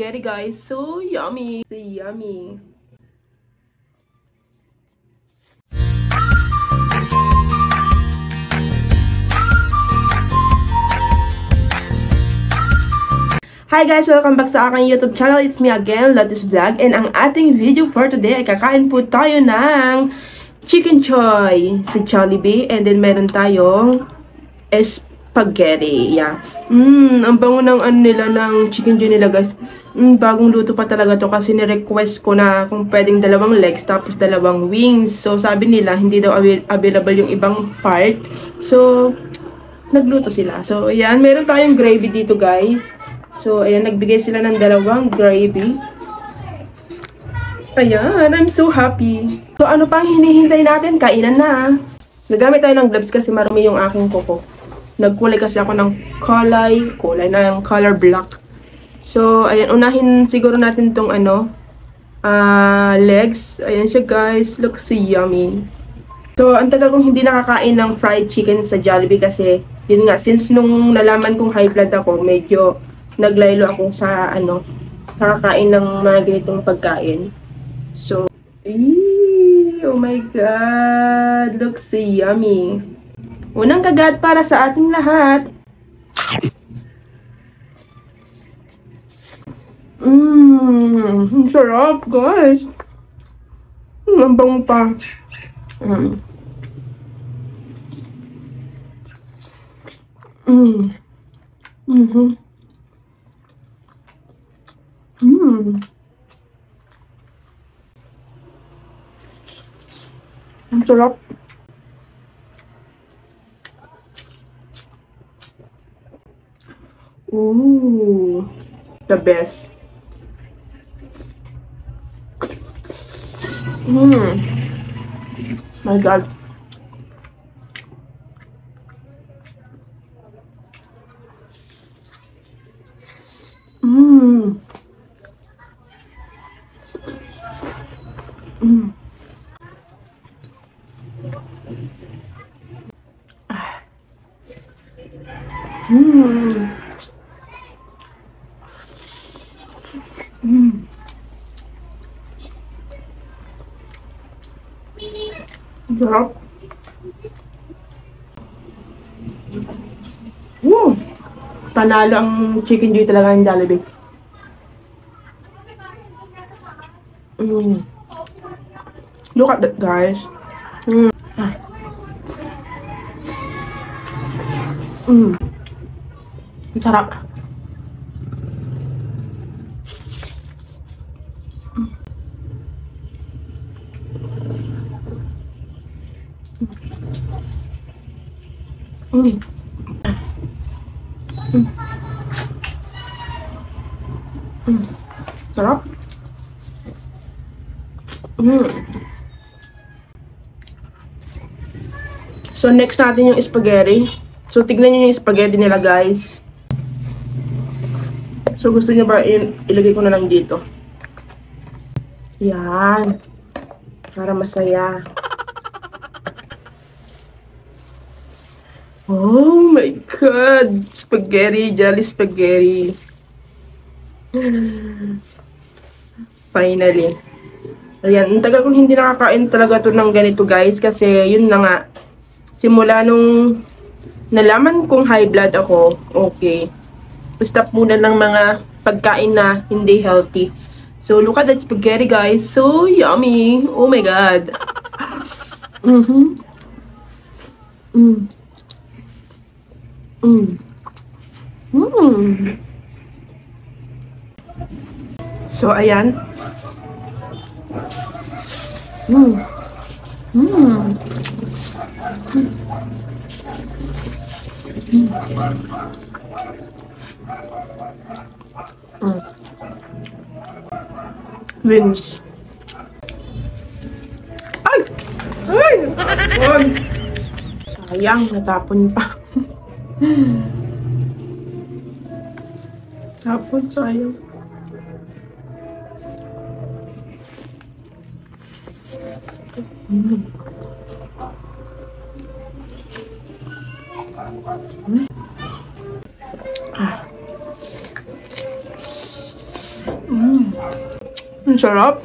spaghetti, guys. So yummy. So yummy. Hi guys! Welcome back sa aking YouTube channel. It's me again, Lotus Vlog. And ang ating video for today ay kakain po tayo ng chicken choy sa Jollibee. And then meron tayong spaghetti. Yeah. Ang bango ng nila ng chicken choy nila guys. Bagong luto pa talaga to kasi ni-request ko na kung pwedeng dalawang legs tapos dalawang wings. So sabi nila hindi daw available yung ibang part. So nagluto sila. So ayan, meron tayong gravy dito guys. So, ayan, nagbigay sila ng dalawang gravy. Ayan, I'm so happy. So, ano pang hinihintay natin? Kainan na. Nagamit tayo ng gloves kasi marami yung aking kuko. Nagkulay kasi ako ng kulay na yung color black. So, ayan, unahin siguro natin tong legs. Ayan siya guys, looks so yummy. So, ang tagal kong hindi nakakain ng fried chicken sa Jollibee kasi, yun nga, since nung nalaman kong high blood ako, medyo naglaylo ako sa nakakain ng mga ganitong pagkain. So, oh my god, looks so yummy. Unang kagat para sa ating lahat. Ang sarap guys. Ang bango pa. Ang sarap. Ooh, the best. My God. Sarap. Panalo ang chicken joy talaga ng Jollibee. Look at that guys. Ang sarap. Sarap. So next natin yung spaghetti. So tignan niyo yung spaghetti nila guys. So gusto niyo ba ilagay ko na lang dito? Yan. Para masaya. Oh my god! Spaghetti, Jolly spaghetti. Finally. Ayan, ang tagal kong hindi nakakain talaga to ng ganito guys. Kasi yun na nga. Simula nung nalaman kong high blood ako, okay. Stop muna ng mga pagkain na hindi healthy. So look at that spaghetti guys. So yummy. Oh my god. So, ayan. Wings. Ay! Ay! Natapon! Sayang, natapon pa. Tapon, sayang. Ang sarap.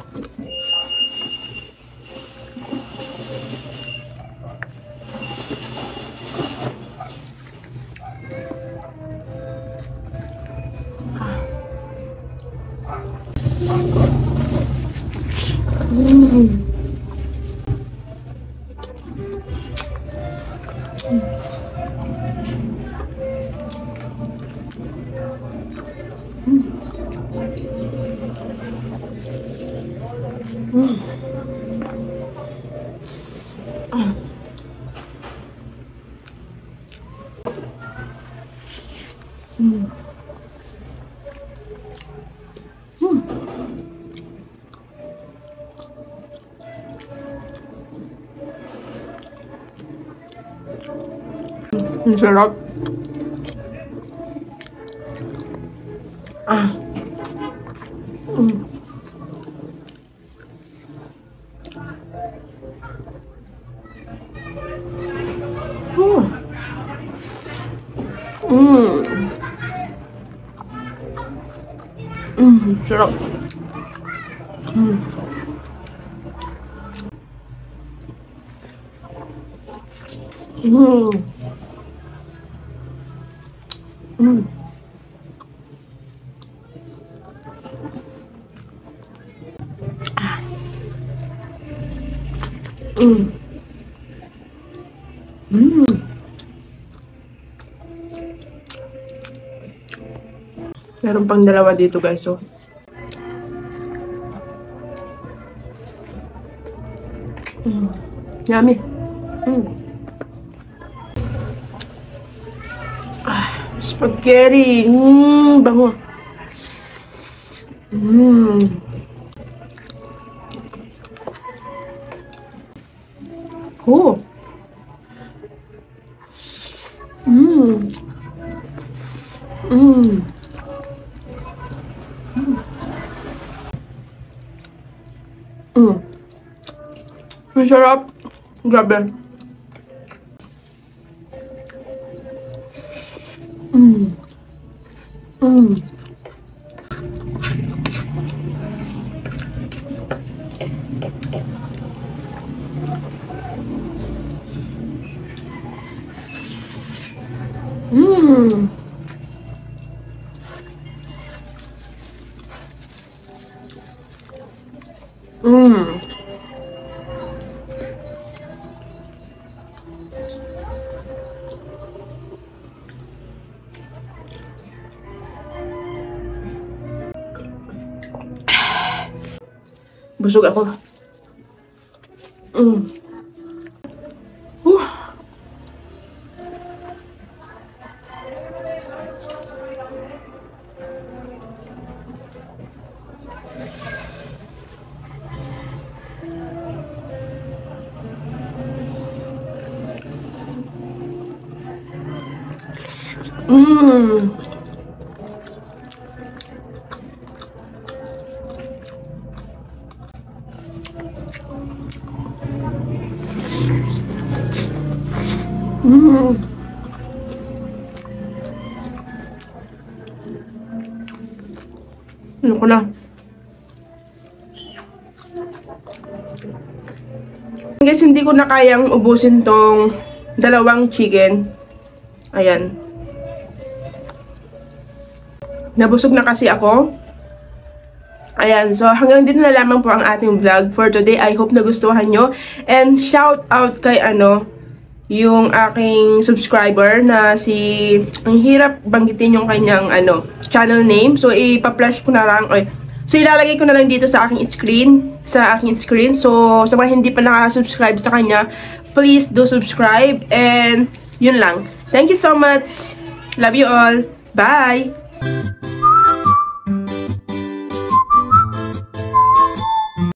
Ang sarap. Sarap. Meron pang dalawa dito, guys. So, yummy. Spaghetti. Bango. Oh. Ang sarap. Grabe. Busog ako. Ano ko na? Guys, hindi ko na kayang ubusin tong dalawang chicken. Ayan. Nabusog na kasi ako. Ayan, so hanggang dito na lamang po ang ating vlog for today. I hope nagustuhan nyo. And shout out kay yung aking subscriber na ang hirap banggitin yung kanyang channel name. So ipa-flash ko na lang. So ilalagay ko na lang dito sa aking screen. So sa mga hindi pa nakaka-subscribe sa kanya, please do subscribe. And yun lang. Thank you so much. Love you all. Bye.